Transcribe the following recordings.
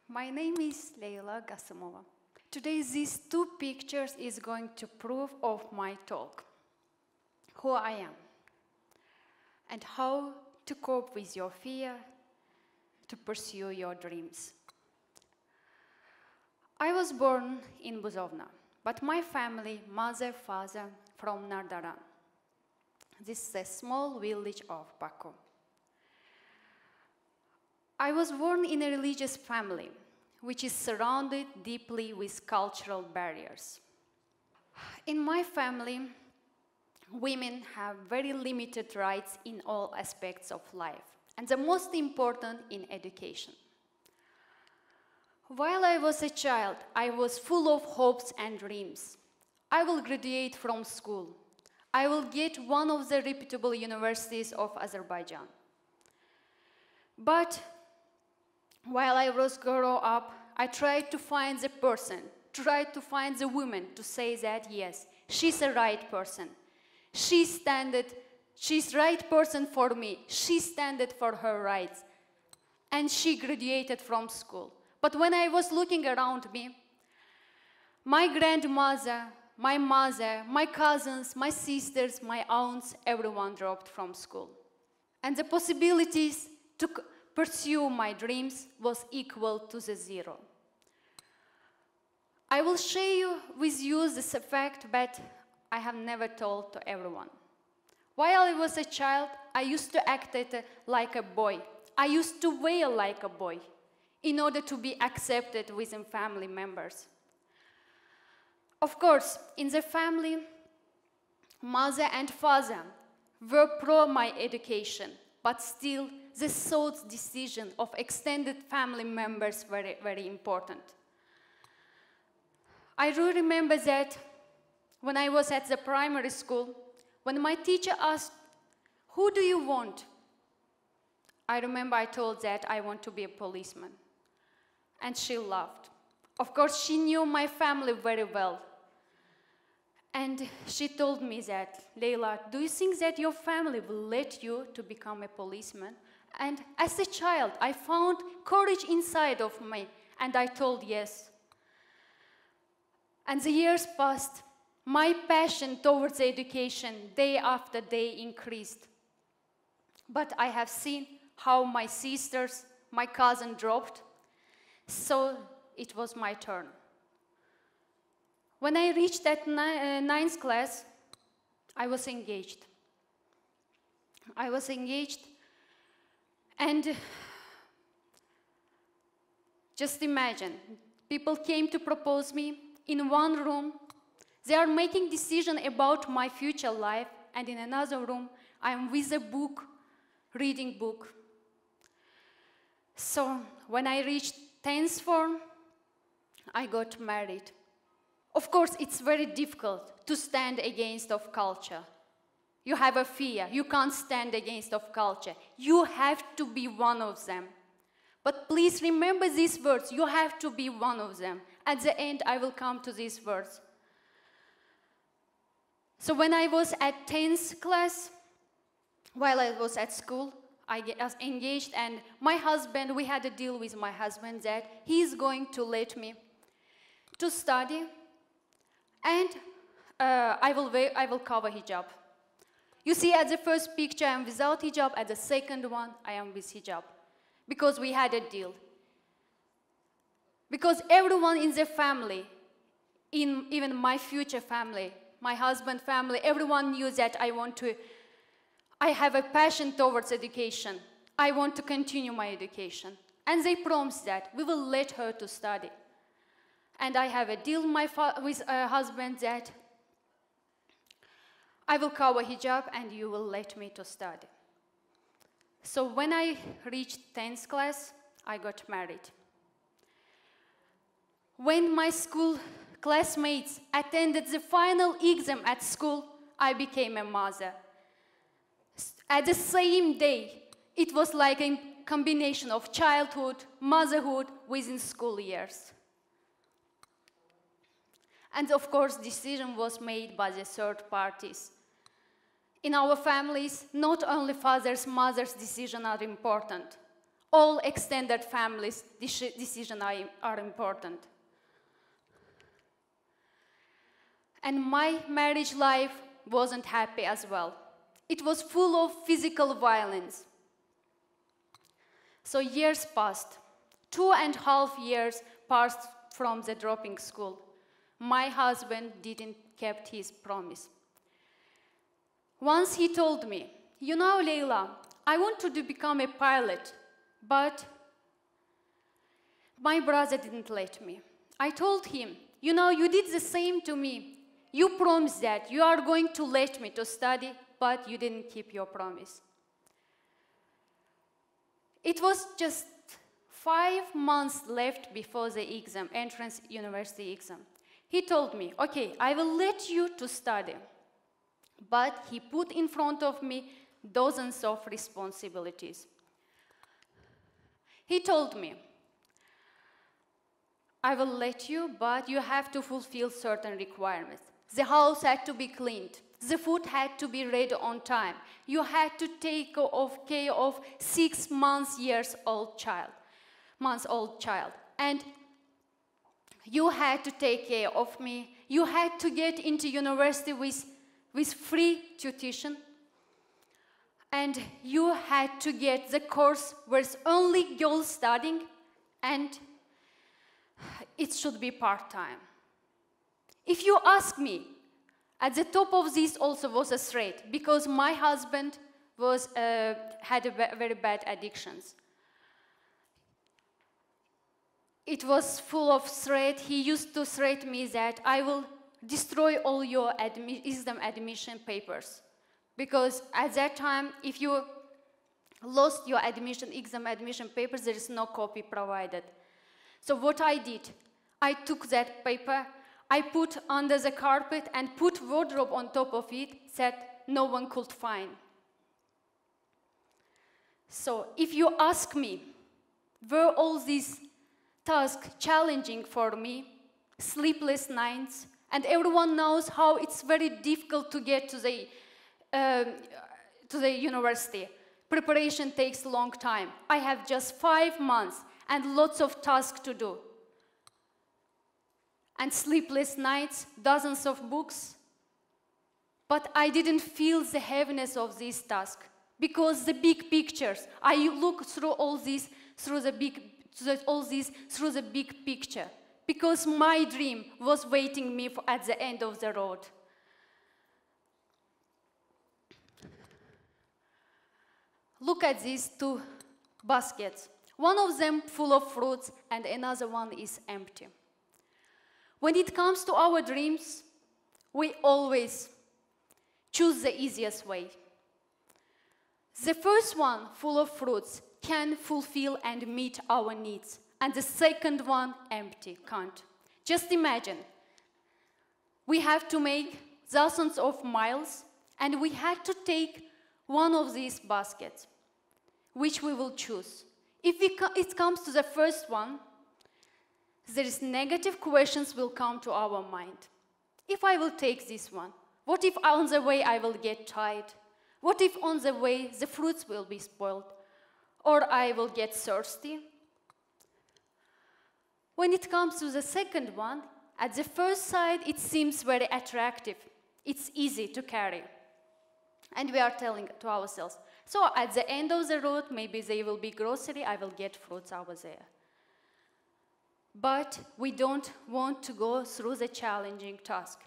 My name is Leyla Gasimova. Today, these two pictures is going to prove of my talk, who I am, and how to cope with your fear, to pursue your dreams. I was born in Buzovna, but my family, mother, father, from Nardaran. This is a small village of Baku. I was born in a religious family, which is surrounded deeply with cultural barriers. In my family, women have very limited rights in all aspects of life, and the most important in education. While I was a child, I was full of hopes and dreams. I will graduate from school. I will get one of the reputable universities of Azerbaijan. But while I was growing up, I tried to find the person, tried to find the woman to say that, yes, she's the right person. She's right person for me. She standed for her rights. And she graduated from school. But when I was looking around me, my grandmother, my mother, my cousins, my sisters, my aunts, everyone dropped from school. And the possibilities to pursue my dreams was equal to the zero. I will share with you this fact that I have never told to everyone. While I was a child, I used to act like a boy. I used to wail like a boy in order to be accepted within family members. Of course, in the family, mother and father were pro my education, but still the thought decision of extended family members were very important. I do remember that when I was at the primary school, when my teacher asked, "Who do you want?" I remember I told that I want to be a policeman. And she laughed. Of course, she knew my family very well. And she told me that, "Leyla, do you think that your family will let you to become a policeman?" And as a child, I found courage inside of me, and I told yes. And the years passed. My passion towards education day after day increased. But I have seen how my sisters, my cousin dropped, so it was my turn. When I reached that ninth class, I was engaged. I was engaged, and just imagine, people came to propose me in one room. They are making decisions about my future life, and in another room, I am with a book, reading book. So when I reached 10th form, I got married. Of course, it's very difficult to stand against of culture. You have a fear. You can't stand against of culture. You have to be one of them. But please remember these words. You have to be one of them. At the end, I will come to these words. So when I was at 10th class, while I was at school, I was engaged, and my husband, we had a deal with my husband that he is going to let me to study, and I will cover hijab. You see, at the first picture, I am without hijab. At the second one, I am with hijab, because we had a deal. Because everyone in the family, even my future family, my husband's family, everyone knew that I have a passion towards education. I want to continue my education. And they promised that we will let her to study. And I have a deal with husband that I will cover hijab and you will let me to study. So when I reached 10th class, I got married. When my school classmates attended the final exam at school, I became a mother. At the same day, it was like a combination of childhood, motherhood within school years. And of course, decision was made by the third parties. In our families, not only fathers, mothers' decisions are important. All extended families' decisions are important. And my marriage life wasn't happy as well. It was full of physical violence. So years passed. 2.5 years passed from the dropping school. My husband didn't keep his promise. Once he told me, you know, Leyla, I wanted to become a pilot, but my brother didn't let me. I told him, you know, you did the same to me. You promised that you are going to let me to study, but you didn't keep your promise. It was just 5 months left before the exam, entrance university exam. He told me, okay, I will let you to study. But he put in front of me dozens of responsibilities. He told me, I will let you, but you have to fulfill certain requirements. The house had to be cleaned. The food had to be ready on time. You had to take care of 6 years old child. And you had to take care of me. You had to get into university with free tuition. And you had to get the course where it's only girls studying, and it should be part-time. If you ask me, at the top of this also was a threat, because my husband had very bad addictions. It was full of threat. He used to threaten me that I will destroy all your exam admission papers. Because at that time, if you lost your exam admission papers, there is no copy provided. So what I did, I took that paper, I put under the carpet and put wardrobe on top of it that no one could find. So if you ask me, were all these tasks challenging for me, sleepless nights, and everyone knows how it's very difficult to get to the university. Preparation takes a long time. I have just 5 months and lots of tasks to do. And sleepless nights, dozens of books. But I didn't feel the heaviness of this task, because the big pictures, I look through all this through the big picture, because my dream was waiting me at the end of the road. Look at these 2 baskets. One of them full of fruits and another one is empty. When it comes to our dreams, we always choose the easiest way. The first one, full of fruits, can fulfill and meet our needs, and the second one, empty, can't. Just imagine, we have to make thousands of miles, and we had to take one of these baskets, which we will choose. If it comes to the first one, there is negative questions will come to our mind. If I will take this one, what if on the way I will get tired? What if on the way the fruits will be spoiled? Or I will get thirsty? When it comes to the second one, at the first sight it seems very attractive. It's easy to carry. And we are telling to ourselves, so at the end of the road, maybe there will be grocery, I will get fruits over there. But we don't want to go through the challenging task.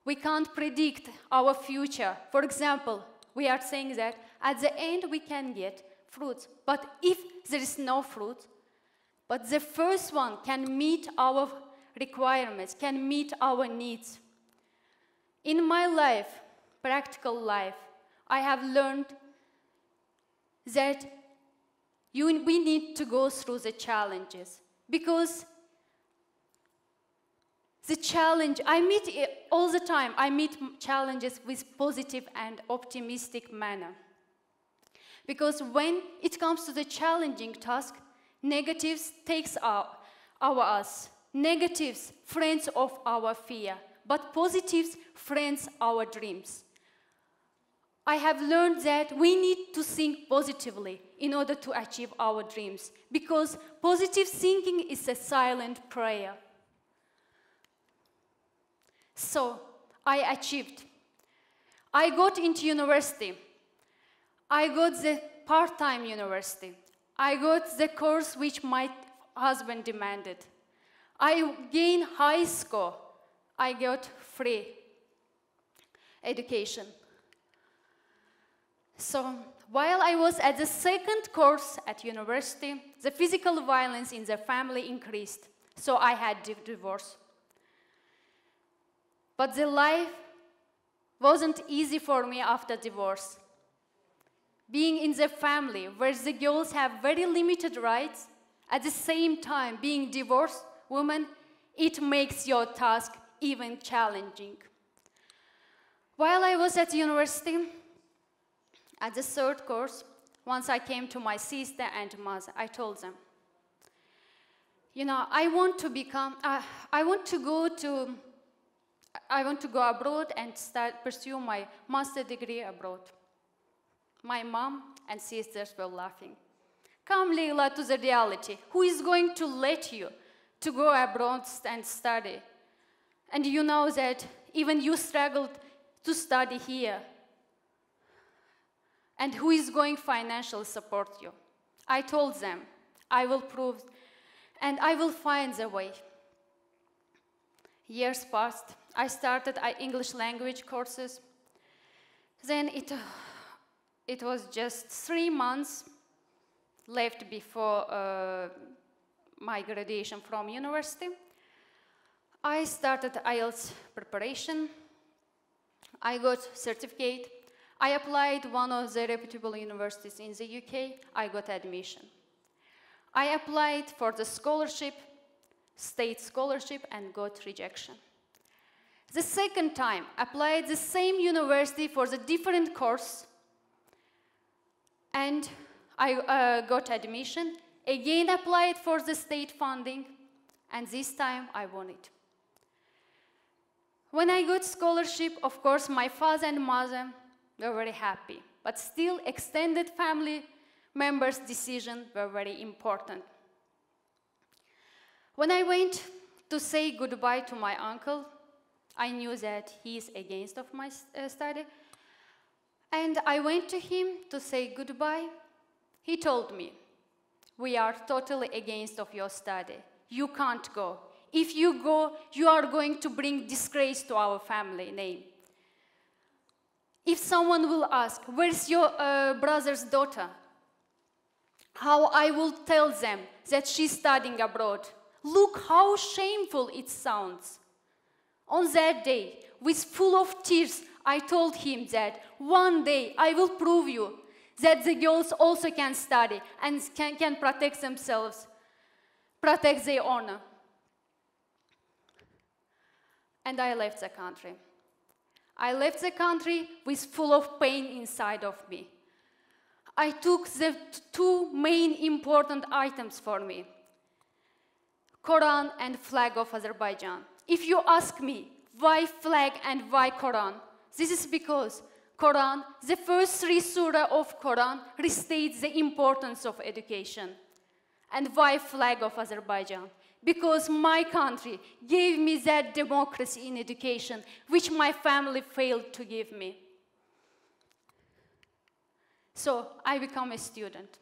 We can't predict our future. For example, we are saying that at the end we can get fruits. But if there is no fruit, but the first one can meet our requirements, can meet our needs. In my life, practical life, I have learned that we need to go through the challenges. Because the challenge, I meet it all the time, I meet challenges with positive and optimistic manner. Because when it comes to the challenging task, negatives takes us. Negatives, friends of our fear, but positives, friends our dreams. I have learned that we need to think positively in order to achieve our dreams, because positive thinking is a silent prayer. So, I achieved. I got into university. I got the part-time university. I got the course which my husband demanded. I gained high score. I got free education. So, while I was at the second course at university, the physical violence in the family increased. So I had divorce. But the life wasn't easy for me after divorce. Being in the family where the girls have very limited rights, at the same time being divorced woman, it makes your task even challenging. While I was at university, at the third course, once I came to my sister and mother, I told them, you know, I want to go abroad and pursue my master's degree abroad. My mom and sisters were laughing. Come, Leyla, to the reality. Who is going to let you to go abroad and study? And you know that even you struggled to study here. And who is going to financially support you? I told them, I will prove, and I will find the way. Years passed. I started English language courses. Then it was just 3 months left before my graduation from university. I started IELTS preparation. I got certificate. I applied one of the reputable universities in the UK. I got admission. I applied for the scholarship, state scholarship, and got rejection. The second time, applied the same university for the different course, and I got admission. Again, applied for the state funding, and this time I won it. When I got scholarship, of course, my father and mother were very happy, but still extended family members' decisions were very important. When I went to say goodbye to my uncle, I knew that he is against of my study, and I went to him to say goodbye. He told me, we are totally against of your study. You can't go. If you go, you are going to bring disgrace to our family name. If someone will ask, where's your brother's daughter? How I will tell them that she's studying abroad. Look how shameful it sounds. On that day, with full of tears, I told him that one day I will prove you that the girls also can study and can protect themselves, protect their honor. And I left the country. I left the country with full of pain inside of me. I took the two main important items for me, Quran and flag of Azerbaijan. If you ask me, why flag and why Quran? This is because Quran, the first 3 surah of Quran, restates the importance of education. And why flag of Azerbaijan? Because my country gave me that democracy in education, which my family failed to give me. So I became a student.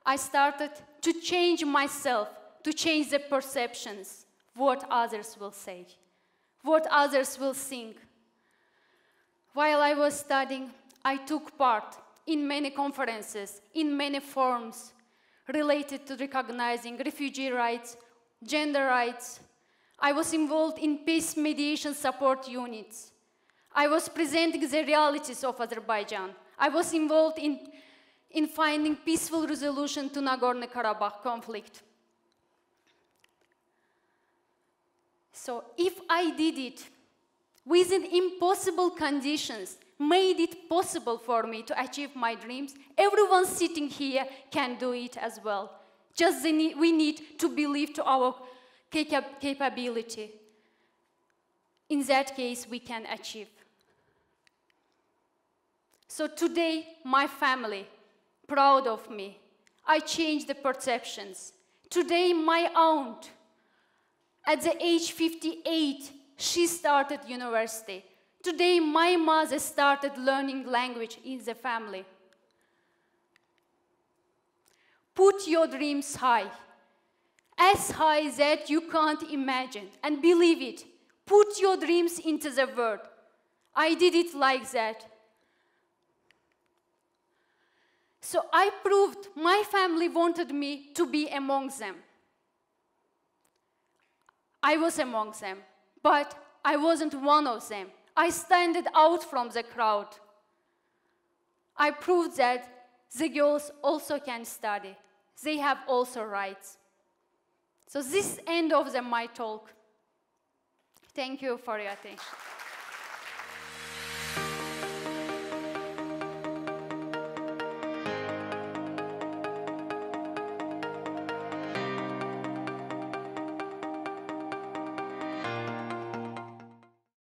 I started to change myself, to change the perceptions, what others will say, what others will think. While I was studying, I took part in many conferences, in many forums, related to recognizing refugee rights, gender rights. I was involved in peace mediation support units. I was presenting the realities of Azerbaijan. I was involved in finding peaceful resolution to Nagorno-Karabakh conflict. So if I did it within impossible conditions, made it possible for me to achieve my dreams, everyone sitting here can do it as well. Just we need to believe to our capability. In that case, we can achieve. So today, my family, proud of me. I changed the perceptions. Today, my aunt, at the age 58, she started university. Today, my mother started learning language in the family. Put your dreams high, as high that you can't imagine, and believe it. Put your dreams into the world. I did it like that. So I proved my family wanted me to be among them. I was among them, but I wasn't one of them. I stood out from the crowd. I proved that the girls also can study. They have also rights. So this is the end of my talk. Thank you for your attention.